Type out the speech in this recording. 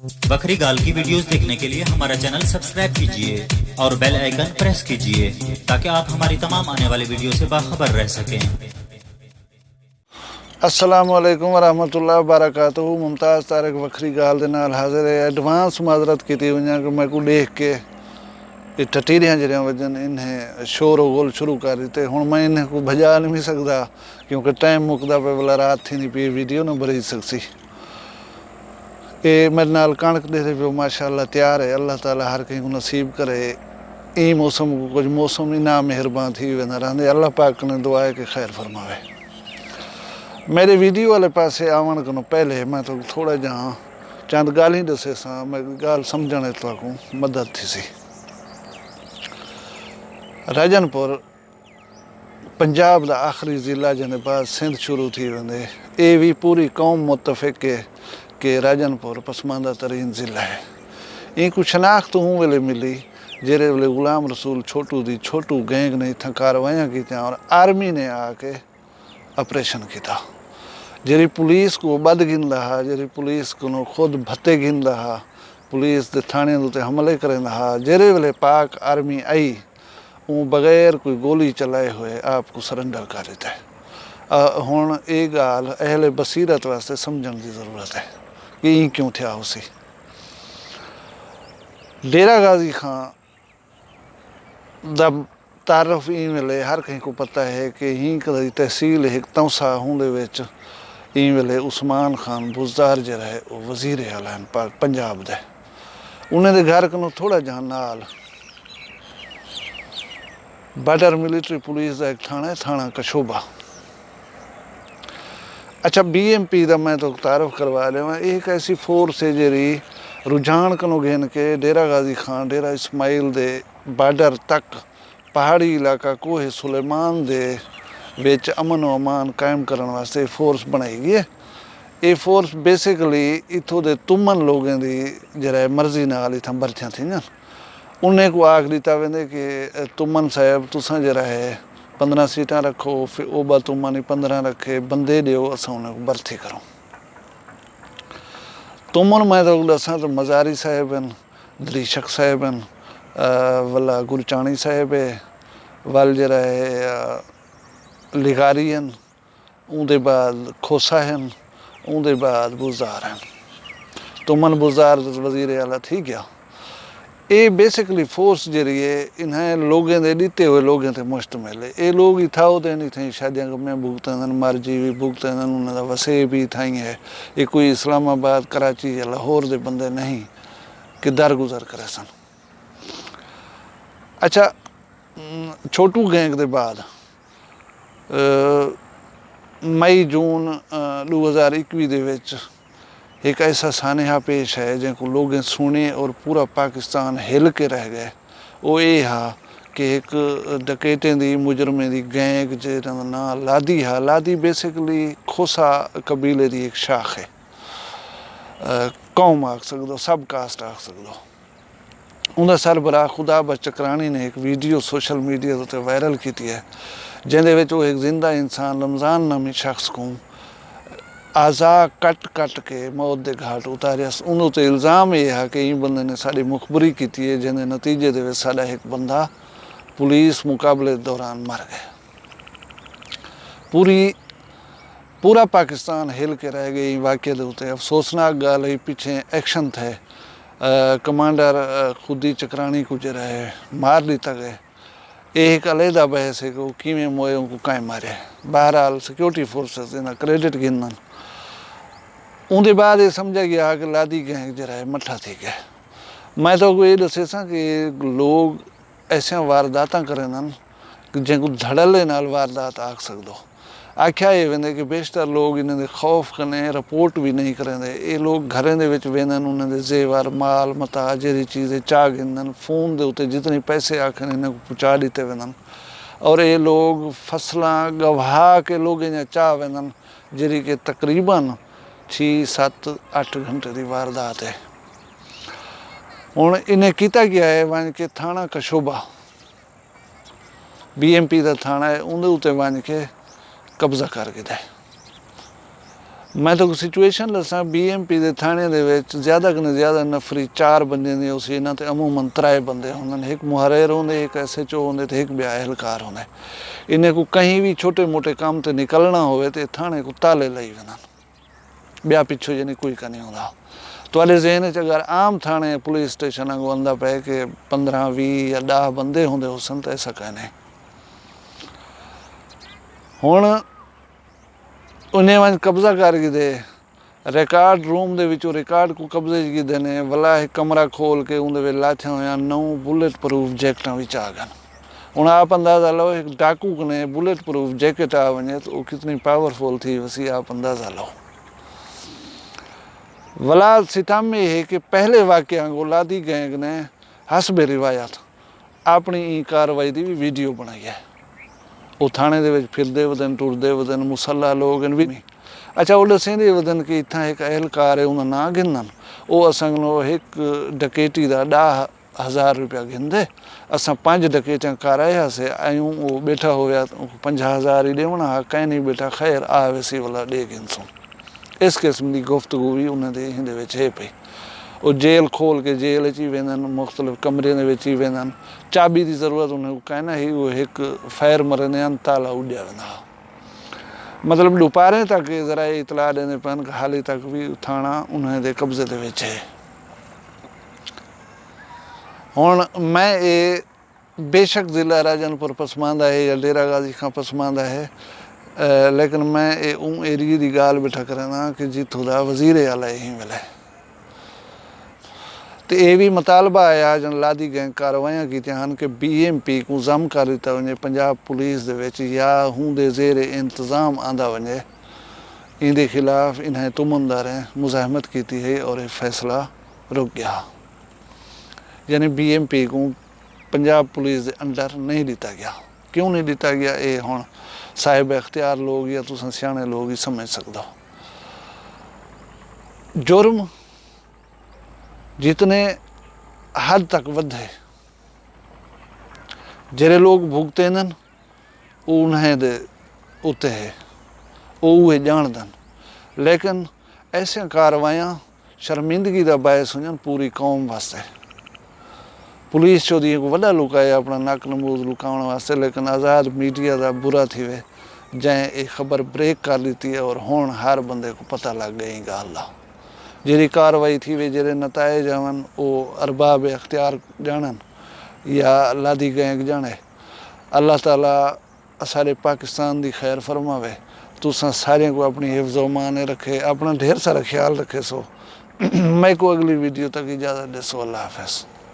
बकरी गाल की वीडियोस देखने के लिए हमारा चैनल सब्सक्राइब कीजिए और बेल आइकन प्रेस कीजिए ताकि आप हमारी तमाम आने वाली वीडियो से बाखबर रह सकें। अस्सलाम वालेकुम वरहमतुल्लाहि वबरकातुहू। मुमताज़ तारिक बकरी गाल दे नाल हाज़िर है। एडवांस माजरत की वजह कि मैं को देख के ये टटीरियाँ जड़ियाँ वजन इन्हें शोर गोल शुरू कर दिते। हूँ मैं इन्हें को भजा नहीं सकता क्योंकि टाइम मुकदा पे वाला रात थी नहीं पी वीडियो ना बरी सकसी। ये मेरे नाल कणक दे पे माशाअल्लाह तैयार है। अल्लाह ताला हर कहीं को नसीब करे। ई मौसम को कुछ मौसम ही ना मेहरबान थी वेंदा रहंदे। अल्लाह पाक ने दुआ है कि खैर फरमावे। मेरे वीडियो वाले पासे आवन को पहले मैं तो थोड़ा जहाँ चंद गाल ही दसे सा मैं गाल समझने को मदद थी सी। राजनपुर पंजाब का आखिरी ज़िला जने बाद सिंध शुरू थी वेंदे। ये भी पूरी कौम मुतफिक है कि राजनपुर पसमानदा तरीन ज़िला है। इन को शनाख्त हूँ वेले मिली जेरे वेले गुलाम रसूल छोटू दी छोटू गैंग ने इतना कार्रवाइयाँ की और आर्मी ने आके ऑपरेशन किया। जेरी पुलिस को बद गिन रहा, जेरी पुलिस को खुद भत्ते गिन रहा, पुलिस के थाने उत्ते हमले करें रहा। जेरे वेले पाक आर्मी आई वो बगैर कोई गोली चलाए हुए आपको सरेंडर कर देता है। हुण ये गाल अहले बसीरत वास्ते समझने की ज़रूरत है कि ये क्यों थिया उसी। डेरा गाजी खां दा तारफ ई वेले हर कहीं को पता है कि ही कदी तहसील एक तौसा होंदे विच ई वेले उस्मान खान बुज़दार जरा है वो वजीर आला पंजाब दे। उन्हें दे घर को थोड़ा जहाँ नाल बॉर्डर मिलिट्री पुलिस का एक थाना है, थाना कशोबा। अच्छा BMP का मैं तो तारफ करवा लिया। एक ऐसी फोर्स है जेरी रुझान कनो घेन के डेरा गाजी खान डेरा इस्माइल दे बॉर्डर तक पहाड़ी इलाका कोहे सुलेमान दे विच अमन व अमान कायम करने वास्ते फोर्स बनाई गई है। ये फोर्स बेसिकली इतों दे तुमन लोगों की जरा मर्जी नाल इतना भर्तियां थी ना उन्हें को आख दिता वेंदे कि तुमन साहब तुसा जरा है 15 सीटां रखो फिर ओबा तुमन 15 रखे बंदे दियो असा उन्हें भर्ती करो। तुमन मैं तो दसा तो मजारी साहब हैं, दरीशक साहब हैं, वाला गुरचाणी साहब है, वाल जरा है लिगारी हैं, उनके बाद खोसा हैं, उनके बाद बुज़दार हैं। तुमन बुज़दार वजीर आला थी गया। ये बेसिकली फोर्स जरी है इन्हें लोगों के दिते हुए लोगों से मुश्तमिल है। ये लोग ही था उदे नहीं थे शादियां में भुगतन मर्जी भी भुगतन उन्होंने वसे भी था ही है। ये कोई इस्लामाबाद कराची या लाहौर के बंदे नहीं कि दर गुजर करे सन। अच्छा छोटू गैंग के बाद मई जून 2021 दे विच एक ऐसा सानहा पेश है जिनको लोग सुने और पूरा पाकिस्तान हिल के रह गए। वो ये हा कि एक डकैतें दी मुजरमें दी गैंग जिहदा नाम लादी हा। लादी बेसिकली खोसा कबीले की एक शाख है, कौम आख सकदो, सब कास्ट आख सकदो। उनका सरबराह खुदा बच चक्रानी ने एक वीडियो सोशल मीडिया उत्ते वायरल की है जिहदे विच वो एक जिंदा इंसान रमज़ान नामी शख्स को आज़ा कट कट के मौत के घाट उतारिया। उन्होंने इल्ज़ाम ये है कि इन बंदे ने साड़ी मुखबरी की है जिन्हें नतीजे दे साड़ा एक बंदा पुलिस मुकाबले दौरान मर गया। पूरा पाकिस्तान हिल के रह गई वाक़े के उत्ते। अफसोसनाक गाल है पीछे एक्शन थे कमांडर खुदी चक्रानी को जरा है मार दिता गया। एक अलहदा बहस है कि वो किमें मोए को कायम मारे। बहरहाल सिक्योरिटी फोर्सेस इन्हें क्रेडिट गिनन। उनके बाद ये समझा गया कि लादी गैंग जरा है मठा थी गया। मैं तो ये दसे सा कि लोग ऐसा वारदात करें जिनको धड़ल्ले नाल वारदात आख सकदो। आख्या ये वेंदे कि बेशतर लोग इन्हें खौफ कने रिपोर्ट भी नहीं करेंदे। ये लोग घरें दे विच वेंदन उन्हें जेवर माल मता जेरी चीज़ें चाह गिनदन फोन दे उत्ते जितने पैसे आखन इन्हें को पहुँचा दिते वेंदन। और ये लोग फसलां गवाह के लोग इन्हें चाह वेंदन जेरी के तकरीबन 6-7-8 घंटे की वारदात है। हुण इन्हें किया गया है वन के थाना कशोबा BMP का थाना है उन्हें उत्ते वन के कब्जा कर गया है। मैं तो सिचुएशन दसा BMP के थाने दे ज़्यादा कने ज़्यादा नफरी 4 बंदे ने उस इन्हां ते अमूमन 3 बंदे होंदे, एक मुहर्रिर होंदे, एक SHO होंदे ते एक ॿिया एहलकार होंदे। इन्हें को कहीं भी छोटे मोटे काम ते निकलना होवे ते थाने को ताले लई वेंदा, ॿिया पिछो यानी कोई कनी होंदा। तुहाडे ज़हन च अगर आम थाने पुलिस स्टेशन को आंदा पे कि 15 20 या 10 बंदे होंदे हुसन तो ऐसा कहने हुण उन्हें वंज कब्जा कर गिदे रिकॉर्ड रूम दे विचों रिकॉर्ड को कब्जे च गिदे ने वला एक कमरा खोल के उंदे विच लाथियां होयां 9 बुलेट प्रूफ जैकेटां विच आ गन। हुण आप अंदाज़ा लो एक डाकू कने बुलेट प्रूफ जैकेट आ वने तो कितनी पावरफुल थी वसी, आप अंदाज़ा लो। वला सितम ये है कि पहले वाक़या को लादी गैंग ने हसबे रिवायत अपनी कार्रवाई की भी वीडियो बनाई है। वो थाने दे विच फिरदे वदन टुरदे वदन मुसल्ला लोग भी नहीं। अच्छा वो दसेंदे वदन कि इत्थां एक एहलकार है उन्हें ना गिनन, वो असां एक डकैती का 10,000 रुपया गिनदे, असां 5 डकैतियां करायासीं आयूं, वो बैठा होया 50,000 ही देवना हा, कहीं नहीं बैठा, खैर आ वैसी वाला दे गिनसूं। इस किस्म की गुफ्तगू भी उन्हें हिंदे विच है पई। वो जेल खोल के जेल ची वेंदन, मुख्तलिफ कमरे दे विच ही वेंदन, चाबी की ज़रूरत उन्हें कहना ही वो एक फायर मरने ताला उड्या वेंदा। मतलब दोपहरे तक ज़रा इतला देने पन हाली तक भी थाना उन्हें दे कब्जे दे विच है। हुण मैं ये बेशक ज़िला राजनपुर पसमांदा है या डेरा गाजी का पसमांदा है, लेकिन मैं ये एरिए की गाल बैठा करना कि जितों का वजीर आला यही मिले तो ये भी मुतालबा आया जन लादी गैंग कार्रवाइयां की कि BMP को जम कर दिता वने, पंजाब पुलिस दे विच या हुंदे ज़ेरे इंतज़ाम आंदा वने, इनके खिलाफ इन्हें तुमंदारें मुज़ाहमत की है और ये फैसला रुक गया। यानी BMP को पंजाब पुलिस के अंडर नहीं दिता गया। क्यों नहीं दिता गया ये हुण साहिब इख्तियार लोग या तुसां सियाणे लोग ही समझ सकदो। जुर्म जितने हद तक वधे जेरे लोग भुगते नन उन्हें दे उते है वो जानदन, लेकिन ऐसे कार्रवाइयां शर्मिंदगी का बायस हुजन पूरी कौम वास्ते। पुलिस चौधरी को वॾा लुकाया अपना नक नमूज लुकाउण वास्ते, लेकिन आज़ाद मीडिया का बुरा थी वे जैं एक खबर ब्रेक कर दी है और हुण हर बंदे को पता लग गई गाल दा। जेरी कार्रवाई थी वे जेरे नताइज आवन वो अरबाब इख्तियार जानन या लादी गैंग जाने। अल्लाह ताला सारे पाकिस्तान की खैर फरमावे, तुसां सारे को अपनी हिफ्ज़ व मान रखे, अपना ढेर सारा ख्याल रखे। सो मैं को अगली वीडियो तक इजाज़त दे। सो अल्लाह हाफ़िज़।